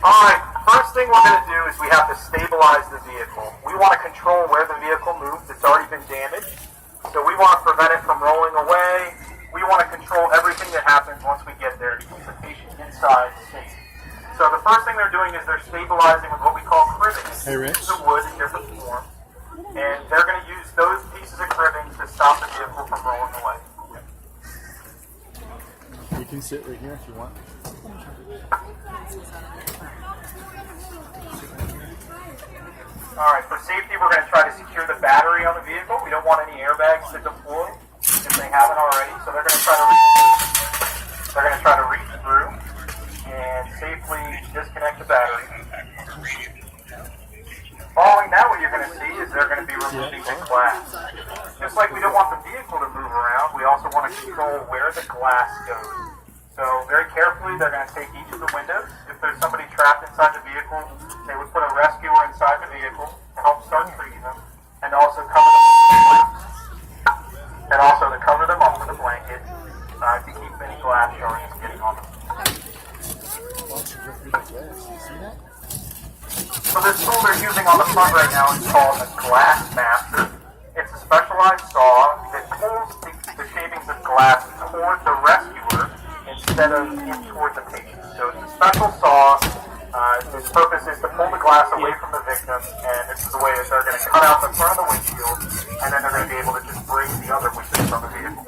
Alright, first thing we're going to do is we have to stabilize the vehicle. We want to control where the vehicle moves. It's already been damaged. So we want to prevent it from rolling away. We want to control everything that happens once we get there to keep the patient inside safe. So the first thing they're doing is they're stabilizing with what we call cribbing. Pieces of wood in different forms. And they're going to use those pieces of cribbing to stop the vehicle from rolling away. You can sit right here if you want. Alright, for safety we're going to try to secure the battery on the vehicle. We don't want any airbags to deploy if they haven't already. So they're going to try to reach through and safely disconnect the battery. Following that, what you're going to see is they're going to be removing the glass. Just like we don't want the vehicle to move around, we also want to control where the glass goes. So very carefully, they're going to take each of the windows. If there's somebody trapped inside the vehicle, they would put a rescuer inside the vehicle to help start treating them, and also cover them up with a blanket to keep any glass shards from getting on them. So this tool they're using on the front right now is called a glass master. It's a specialized saw that pulls the shavings of glass toward the rescuer instead of in toward the patient. So it's a special saw. Its purpose is to pull the glass away from the victim, and this is the way that they're going to cut out the front of the windshield, and then they're going to be able to just break the other windows from the vehicle.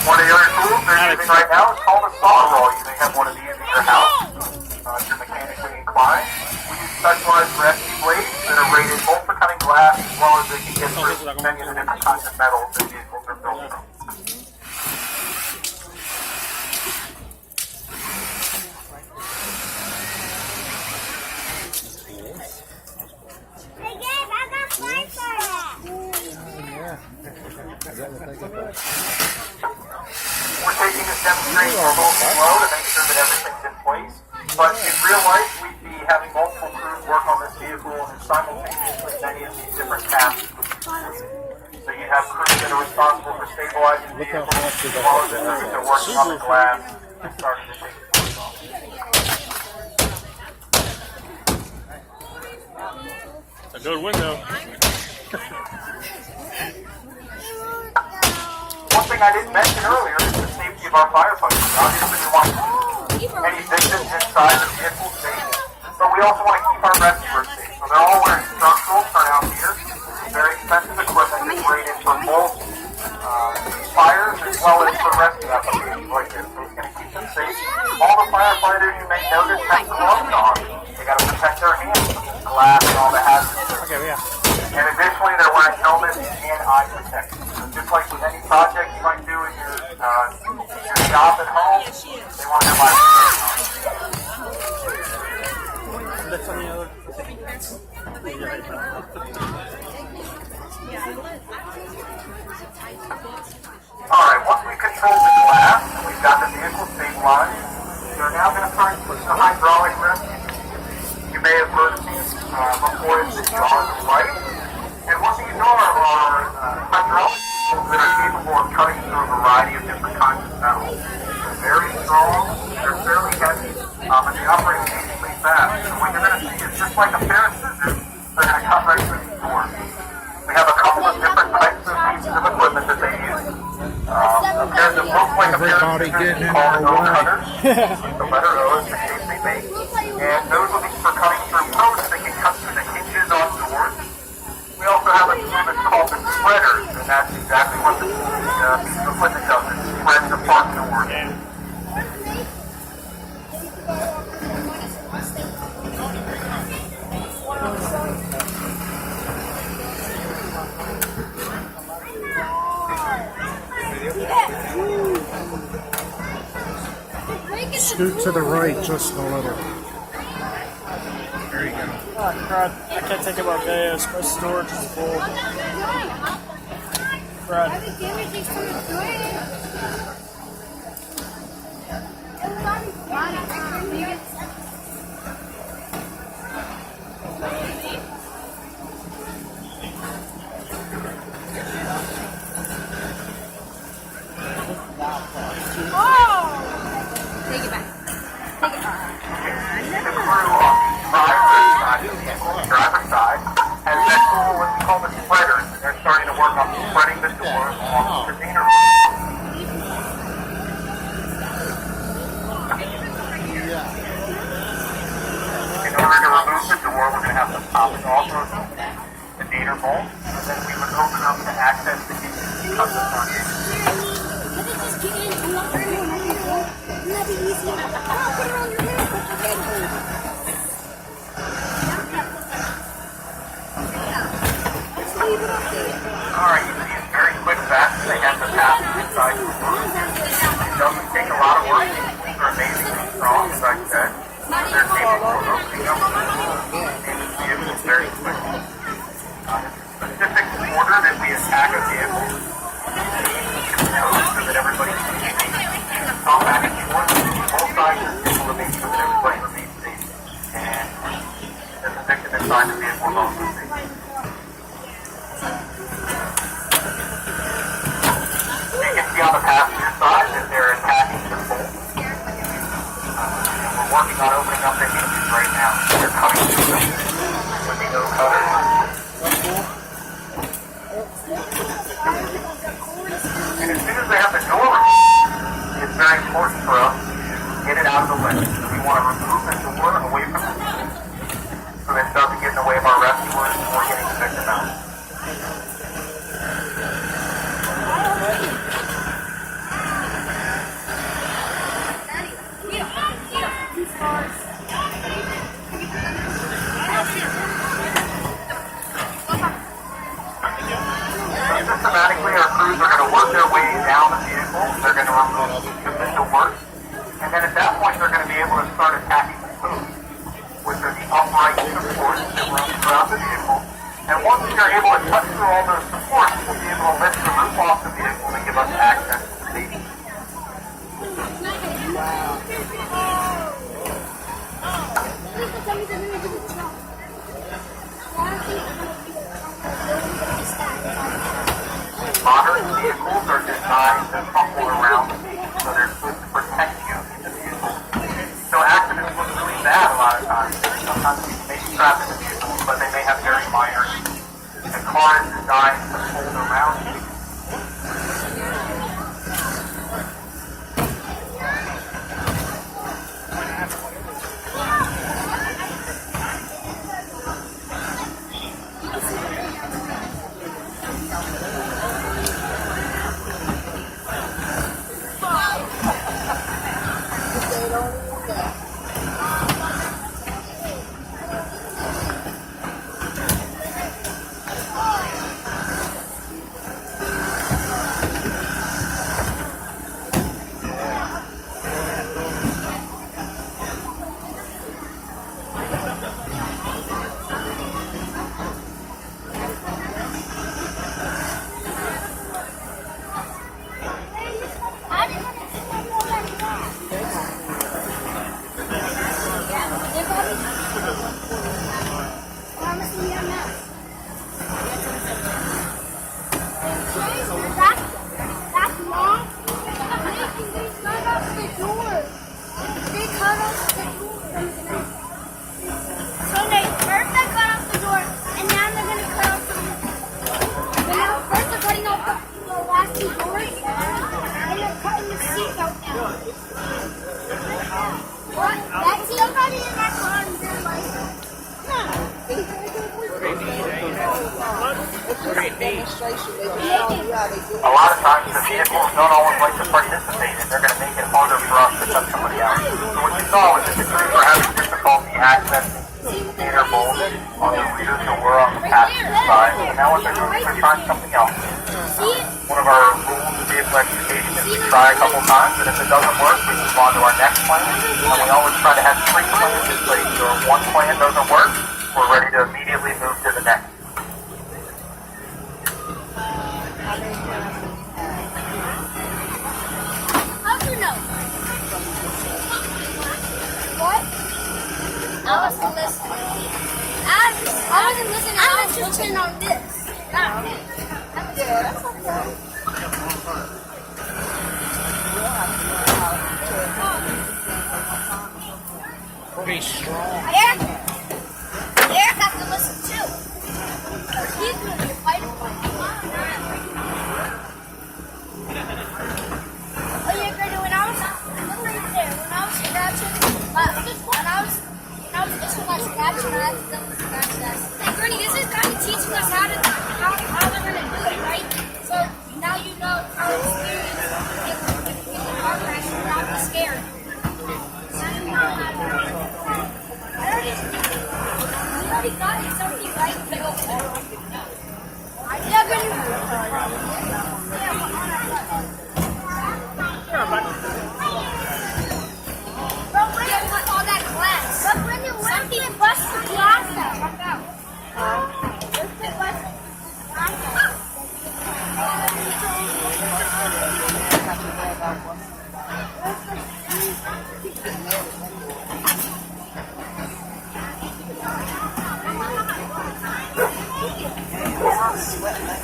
One of the other tools they're using right now is called a saw roll. You may have one of these in your house. If you're mechanically inclined. We use specialized rescue blades that are rated both for cutting glass as well as they can get through many of the different kinds of metals that vehicles are built from. We're taking this demonstration a little slow to make sure that everything's in place. But in real life, we'd be having multiple crews work on this vehicle and simultaneously many of these different tasks would be completed. So you have crews that are responsible for stabilizing the vehicle, as well as the crews that are working on the glass and starting to take the parts off. A good window. One thing I didn't mention earlier is the safety of our firefighters. Obviously, we want any victims inside the vehicle safe, but we also want to keep our rescuers safe. So they're all wearing structural turnout gear. This is very expensive equipment that's rated for both fires as well as for rescue applications like this. So it's going to keep them safe. All the firefighters you may notice have gloves on. They got to protect their hands from glass and all the hazards. Okay, yeah. And additionally, they're wearing helmets and eye protection. So just like with any project you might do in your job at home, they want to have eye protection. That's on the other. Alright, once we control the glass and we've got the vehicle stabilized, we're now going to start pushing the hydraulic rescue. You may have heard of these before. It's the jaws of life. And what these are hydraulic tools that are capable of cutting through a variety of different kinds of metals. They're very strong, they're fairly heavy, and they operate amazingly fast. So what you're going to see is just like a pair of scissors, they're going to cut right through these doors. We have a couple of different types of pieces of equipment that they use. A pair that looks like a pair of scissors called O cutters. The letter O is the shape they make. And those will be for cutting through posts that can cut through the hinges on doors. We also have a tool that's called the spreaders, and that's exactly what the piece of equipment does. It spreads apart doors. Scoot to the right just a little. There you go. Oh, crud. I can't take it about days. My storage is full. Crud. and then we would open up to access the gate from the front. Let it just get in and not turn on my people. That'd be easy. Oh, put it on your head. Put your head on. Just leave it up there. Alright, you see it's very quick, fast. They have the path inside the door. It doesn't take a lot of work. These are amazingly strong, as I said. They're capable of opening up and the vehicle is very quick. Specific order that we attack a vehicle so that everybody can come back and forth both sides of the vehicle to make sure that everybody remains safe. And that the victim inside the vehicle is also safe. You can see on the passenger side that they're attacking the bolt. And we're working on opening up the hinges right now. They're cutting through them with the no-cutter. And as soon as they have the door, it's very important for us to get it out of the way. So we want to remove the door away from the vehicle so that it doesn't get in the way of our rescuers or getting the victim out. Systematically, our crews are going to work their way down the vehicle. They're going to remove sufficient work. And then at that point, they're going to be able to start attacking the posts, which are the upright supports that run throughout the vehicle. And once they're able to cut through all those supports, we'll be able to lift the roof off the vehicle and give us access to the safety. Modern vehicles are designed to crumple around, so they're supposed to protect you in the vehicle. So accidents look really bad a lot of times. Sometimes people may be trapped in the vehicle, but they may have very minor. The car is designed to fold around you. A lot of times the vehicles don't always like to participate and they're going to make it harder for us to touch somebody else. So what you saw was that the crews were having difficulty accessing their bolts on the rear door on the passenger side, and now what they're doing is they're trying something else. One of our rules of vehicle extrication is we try a couple times, and if it doesn't work, we move on to our next plan, and we always try to have 3 plans in place, so if one plan doesn't work, we're ready to immediately move to the next. How'd you know? What? I wasn't listening. I wasn't listening. I was just listening on this. Yeah, that's okay. Pretty strong. Eric has to listen too. He's going to be fighting for you. Oh yeah, Grady, when I was right there, when I was scratching, when I was just scratching, I accidentally scratched that. Hey, Grady, this is kind of teaching us how to All that glass. But when you something bust the glass out.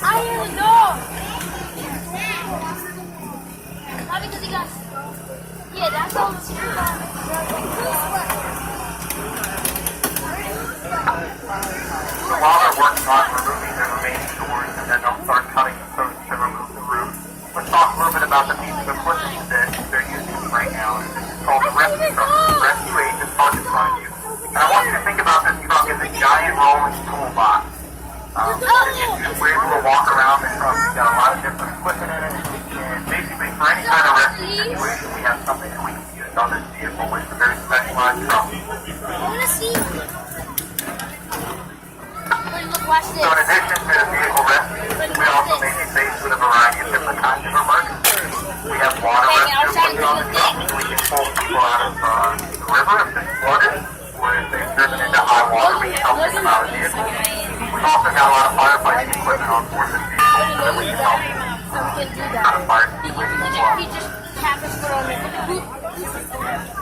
I hear the dog. Not because he got. Yeah, that's all the street. So while they're working on removing the remaining doors, and then they'll start cutting the posts to remove the roof, let's talk a little bit about the piece of equipment that they're using right now. This is called the rescue truck. Rescue 8 is parked in front of you. And I want you to think about this truck as a giant rolling toolbox. We're able to walk around the truck. We've got a lot of different equipment in it. And basically, for any kind of rescue situation, we have something that we can use on this vehicle, which is a very specialized truck. I want to see. Look, watch this. So in addition to the vehicle rescue, we also may be faced with a variety of different kinds of emergencies. We have water rescue equipment on the truck, so we can pull people out of the river if it's flooded, or if they've driven into high water, we can help them out of the vehicle. We've also got a lot of firefighting equipment on board this vehicle so that we can help So we can do out of that. fire He situations as well. just tapped his foot on it.